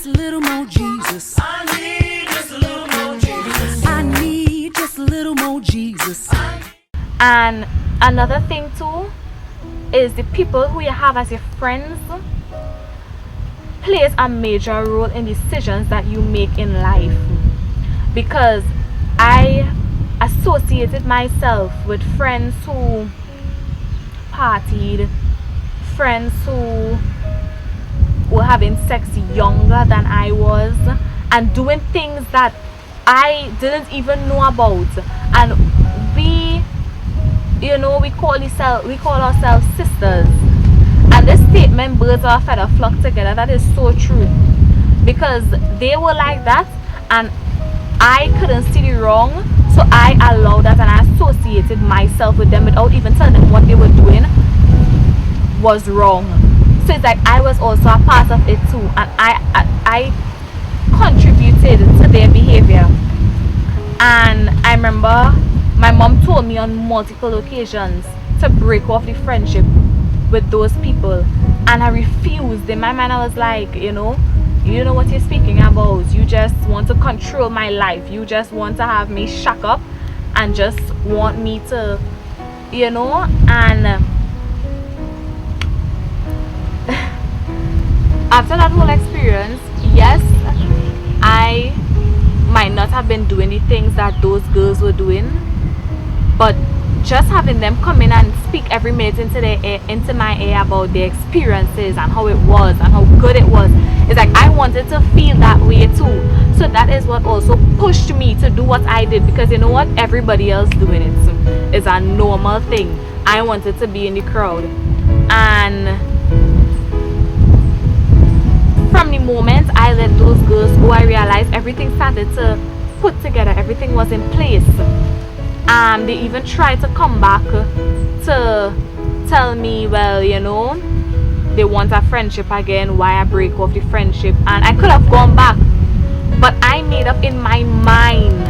just a little more Jesus. I need just a little more Jesus. I need just a little more Jesus. And another thing too is the people who you have as your friends plays a major role in decisions that you make in life, because I associated myself with friends who partied, friends who were having sex younger than I was and doing things that I didn't even know about. And we call ourselves sisters. And this statement, birds of a feather flock together, that is so true, because they were like that and I couldn't see the wrong, so I allowed that and I associated myself with them without even telling them what they were doing was wrong. So it's like I was also a part of it too, and I contributed to their behavior. And I remember my mom told me on multiple occasions to break off the friendship with those people, and I refused. In my mind I was like, you know what you're speaking about. You just want to control my life. You just want to have me shack up and just want me to, and after that whole experience, yes, I might not have been doing the things that those girls were doing, but just having them come in and speak every minute into my ear about their experiences and how it was and how good it was, it's like I wanted to feel that way too. So that is what also pushed me to do what I did, because you know what, everybody else doing it, so it's a normal thing. I wanted to be in the crowd. And from the moment I let those girls go, I realized everything started to put together, everything was in place. They even tried to come back to tell me, well, they want a friendship again, why I break off the friendship. And I could have gone back, but I made up in my mind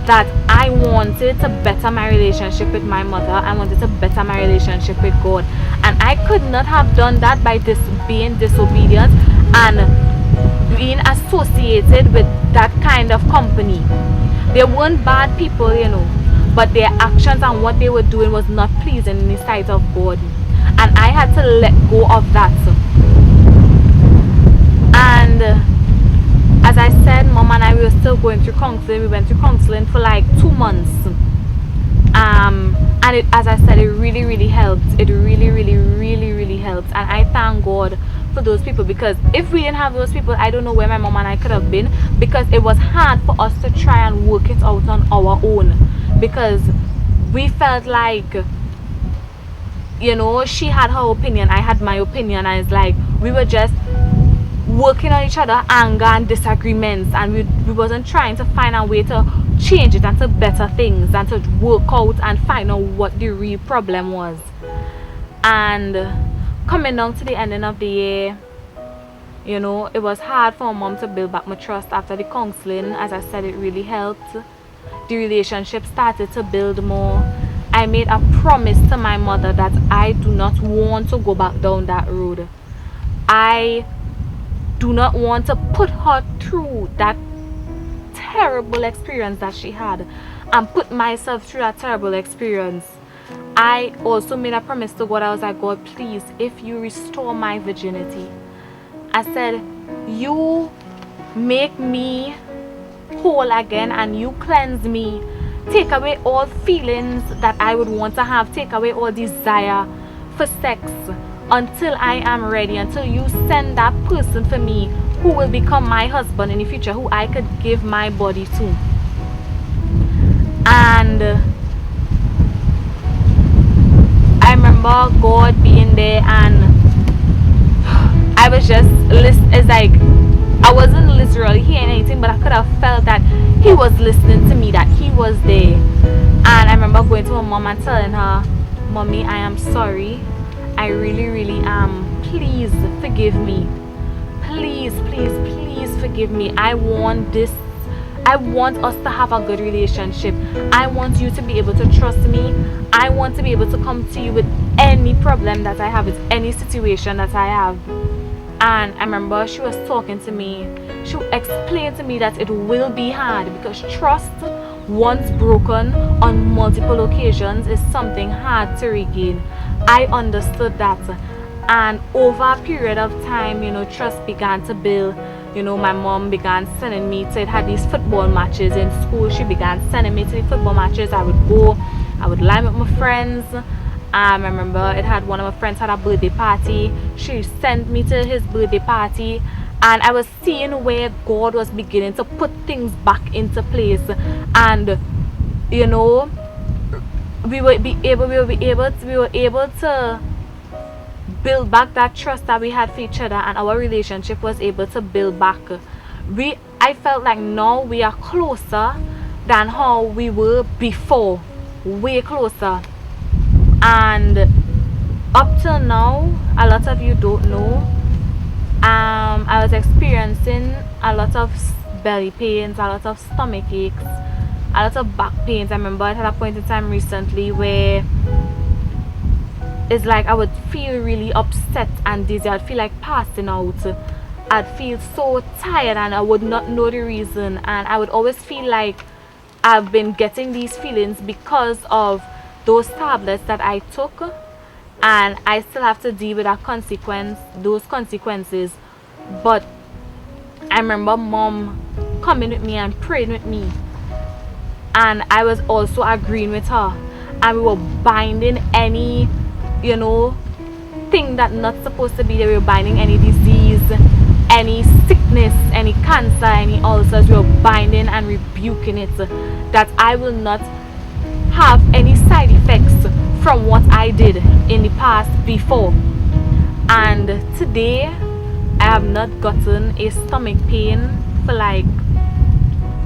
that I wanted to better my relationship with my mother. I wanted to better my relationship with God, and I could not have done that by being disobedient and being associated with that kind of company. They weren't bad people, but their actions and what they were doing was not pleasing in the sight of God, and I had to let go of that. And as I said, Mom and I were still going through counseling. We went through counseling for like 2 months, and as I said, it really helped. It really helped, and I thank God for those people, because if we didn't have those people, I don't know where my mom and I could have been, because it was hard for us to try and work it out on our own, because we felt like, she had her opinion, I had my opinion, and it's like we were just working on each other anger and disagreements, and we wasn't trying to find a way to change it and to better things and to work out and find out what the real problem was. And coming down to the ending of the year, it was hard for Mom to build back my trust after the counseling. As I said, it really helped. The relationship started to build more. I made a promise to my mother that I do not want to go back down that road. I do not want to put her through that terrible experience that she had and put myself through that terrible experience. I also made a promise to God. I was like, God, please, if you restore my virginity, I said, you make me whole again and you cleanse me. Take away all feelings that I would want to have. Take away all desire for sex until I am ready, until you send that person for me who will become my husband in the future, who I could give my body to. And I remember God being there, and I was just it's like I wasn't literally hearing anything, but I could have felt that He was listening to me, that He was there. And I remember going to my mom and telling her, Mommy, I am sorry, I really am. Please forgive me. Please forgive me. I want us to have a good relationship. I want you to be able to trust me. I want to be able to come to you with any problem that I have, with any situation that I have. And I remember she was talking to me. She explained to me that it will be hard because trust, once broken on multiple occasions, is something hard to regain. I understood that. And over a period of time, trust began to build. My mom began sending me to, it had these football matches in school. She began sending me to the football matches. I would go, I would line with my friends. I remember it had one of my friends had a birthday party. She sent me to his birthday party, and I was seeing where God was beginning to put things back into place. And we were able to build back that trust that we had for each other, and our relationship was able to build back. I felt like now we are closer than how we were before, way closer. And up till now, a lot of you don't know, I was experiencing a lot of belly pains, a lot of stomach aches, a lot of back pains. I remember I had a point in time recently where it's like I would feel really upset and dizzy. I'd feel like passing out. I'd feel so tired and I would not know the reason. And I would always feel like I've been getting these feelings because of those tablets that I took, and I still have to deal with those consequences. But I remember Mom coming with me and praying with me, and I was also agreeing with her, and we were binding any thing that not supposed to be there. We were binding any disease, any sickness, any cancer, any ulcers. We were binding and rebuking it, that I will not have any side effects from what I did in the past before. And today I have not gotten a stomach pain for like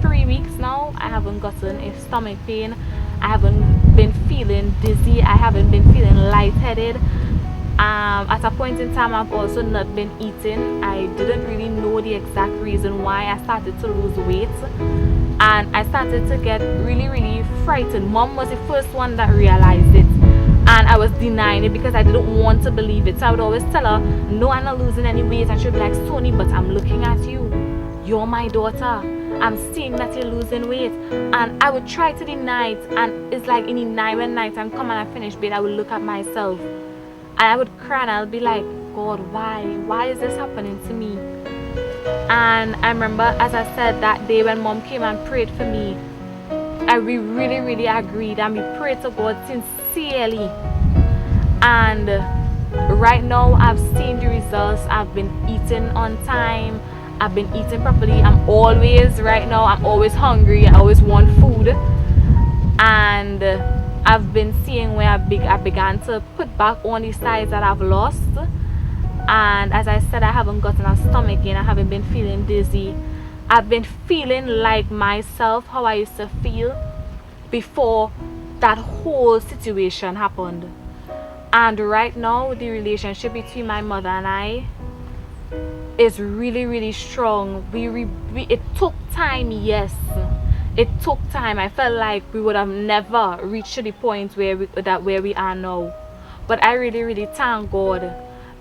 3 weeks now. I haven't gotten a stomach pain. I haven't been feeling dizzy. I haven't been feeling lightheaded. At a point in time, I've also not been eating. I didn't really know the exact reason why I started to lose weight, and I started to get really, really frightened. Mom was the first one that realized it, and I was denying it because I didn't want to believe it. So I would always tell her, no, I'm not losing any weight, and she'd be like, Sony, but I'm looking at you. You're my daughter. I'm seeing that you're losing weight. And I would try to deny it, and it's like in the night, when nighttime come and I finish bed, I would look at myself and I would cry, and I'll be like, God, why is this happening to me? And I remember, as I said, that day when Mom came and prayed for me, we really, really agreed, and we prayed to God sincerely. And right now I've seen the results. I've been eating on time, I've been eating properly. I'm always hungry. I always want food. And I've been seeing where I began to put back on the size that I've lost. And as I said, I haven't gotten a stomach ache. I haven't been feeling dizzy. I've been feeling like myself, how I used to feel before that whole situation happened. And right now, the relationship between my mother and I is really, really strong. It took time, yes. It took time. I felt like we would have never reached to the point where we are now. But I really, really thank God,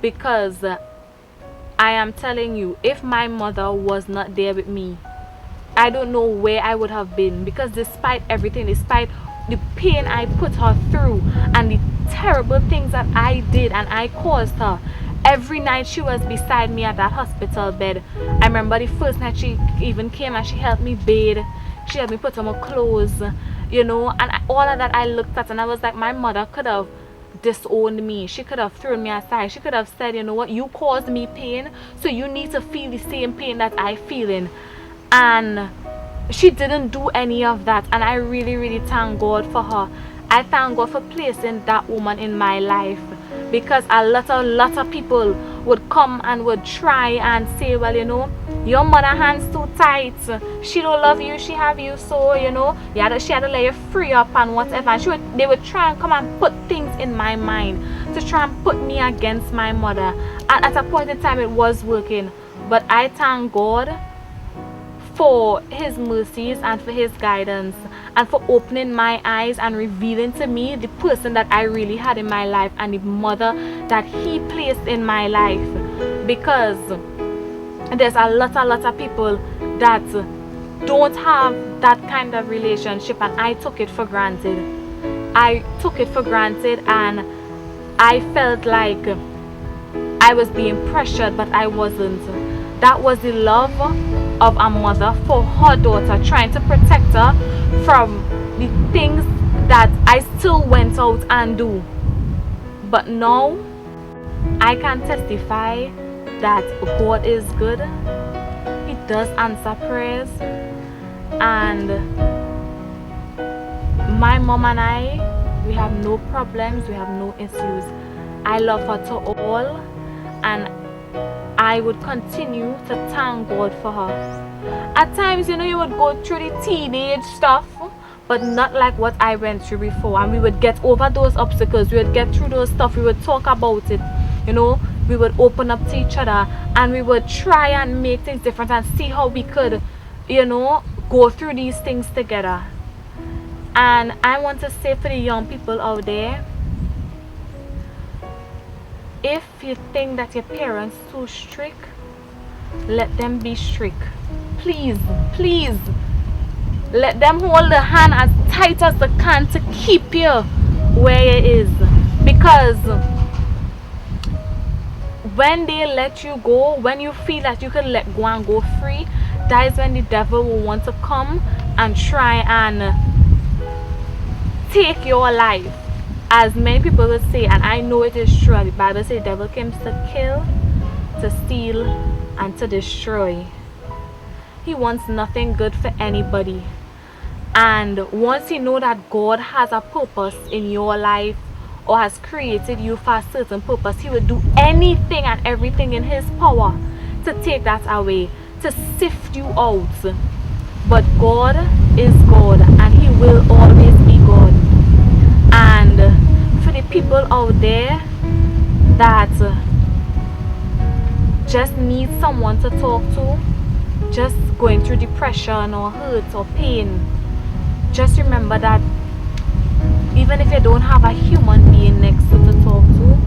because I am telling you, if my mother was not there with me, I don't know where I would have been. Because despite everything, despite the pain I put her through and the terrible things that I did and I caused her, every night she was beside me at that hospital bed. I remember the first night she even came and she helped me bathe. She helped me put on my clothes, and all of that I looked at, and I was like, my mother could have disowned me. She could have thrown me aside. She could have said, you know what, you caused me pain, so you need to feel the same pain that I feeling. And she didn't do any of that, and I really, really thank God for her. I thank God for placing that woman in my life, because a lot of people would come and would try and say, well, your mother hands too tight, she don't love you, she have you, so she had to let you free up and whatever. And they would try and come and put things in my mind to try and put me against my mother. And at a point in time it was working, but I thank God for his mercies and for his guidance, and for opening my eyes and revealing to me the person that I really had in my life and the mother that he placed in my life. because there's a lot of people that don't have that kind of relationship, and I took it for granted. And I felt like I was being pressured, but I wasn't. That was the love of a mother for her daughter, trying to protect her from the things that I still went out and do. But now I can testify that God is good. He does answer prayers, and my mom and I, we have no problems, we have no issues. I love her to all, and I would continue to thank God for her. At times, you would go through the teenage stuff, but not like what I went through before, and we would get over those obstacles, we would get through those stuff, we would talk about it, we would open up to each other, and we would try and make things different and see how we could, go through these things together. And I want to say for the young people out there, if you think that your parents too strict, let them be strict. Please, please, let them hold the hand as tight as they can to keep you where it is. Because when they let you go, when you feel that you can let go and go free, that is when the devil will want to come and try and take your life. As many people will say, and I know it is true, the Bible says the devil comes to kill, to steal, and to destroy. He wants nothing good for anybody. And once you know that God has a purpose in your life, or has created you for a certain purpose, he will do anything and everything in his power to take that away, to sift you out. But God is God, and he will always be God. And for the people out there that just need someone to talk to, just going through depression or hurt or pain, just remember that even if you don't have a human being next to talk to,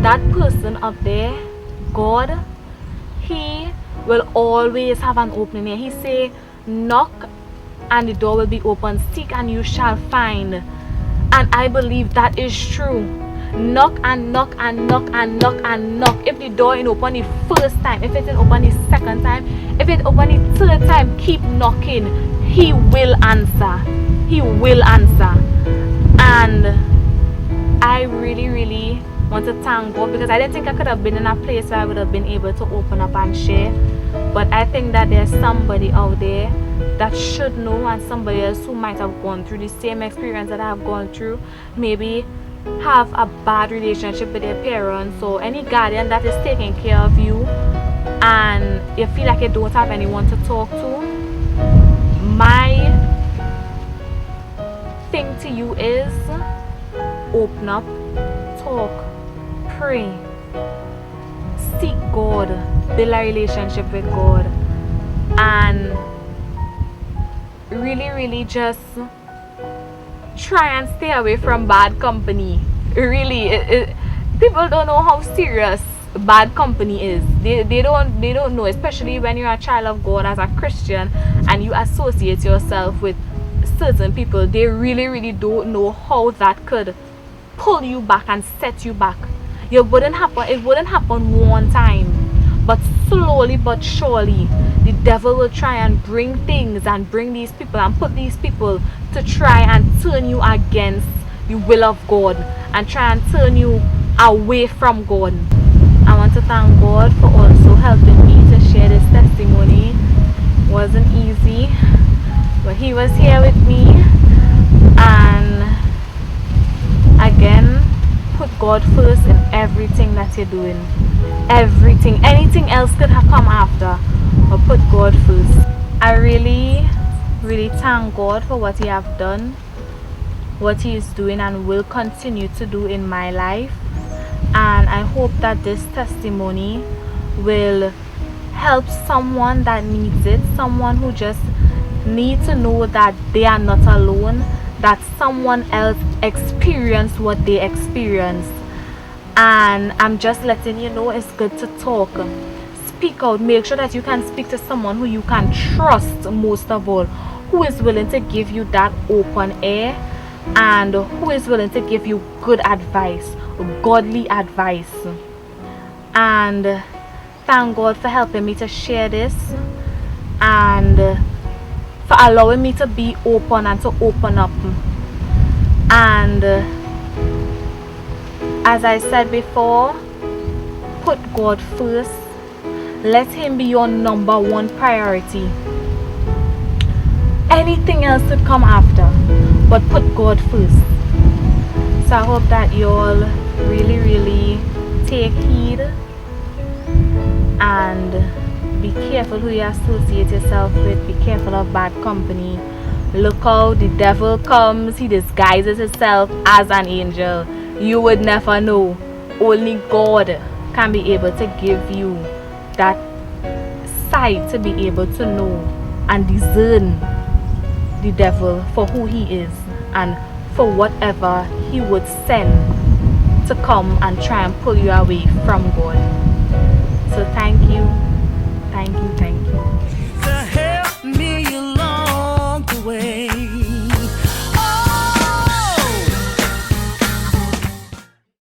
that person up there, God, he will always have an opening here. He say, knock and the door will be open, seek and you shall find. And I believe that is true. Knock and knock and knock and knock and knock. If the door is open the first time, if it is open the second time, if it open the third time, keep knocking. He will answer. He will answer. And I really want to thank God, because I didn't think I could have been in a place where I would have been able to open up and share. But I think that there's somebody out there that should know, and somebody else who might have gone through the same experience that I have gone through. Maybe have a bad relationship with their parents, or any guardian that is taking care of you, and you feel like you don't have anyone to talk to. My thing to you is open up, talk, pray, seek God, build a relationship with God, and really just try and stay away from bad company. Really, people don't know how serious bad company is. They don't know, especially when you're a child of God as a Christian and you associate yourself with certain people. They really don't know how that could pull you back and set you back. It wouldn't happen one time, but slowly but surely the devil will try and bring things and bring these people and put these people to try and turn you against the will of God and try and turn you away from God. I want to thank God for also helping me to share this testimony. It wasn't easy, but he was here with me. And again, put God first in everything that you're doing. Everything. Anything else could have come after, but put God first. I really thank God for what he have done, what he is doing and will continue to do in my life. And I hope that this testimony will help someone that needs it, someone who just needs to know that they are not alone, that someone else experienced what they experienced. And I'm just letting you know it's good to talk. Speak out. Make sure that you can speak to someone who you can trust, most of all, who is willing to give you that open air and who is willing to give you good advice, godly advice. And thank God for helping me to share this and for allowing me to be open and to open up. And as I said before, put God first. Let Him be your number one priority. Anything else should come after, but put God first. So I hope that you all really take heed and be careful who you associate yourself with. Be careful of bad company. Look how the devil comes. He disguises himself as an angel. You would never know. Only God can be able to give you that sight to be able to know and discern the devil for who he is and for whatever he would send to come and try and pull you away from God. So thank you.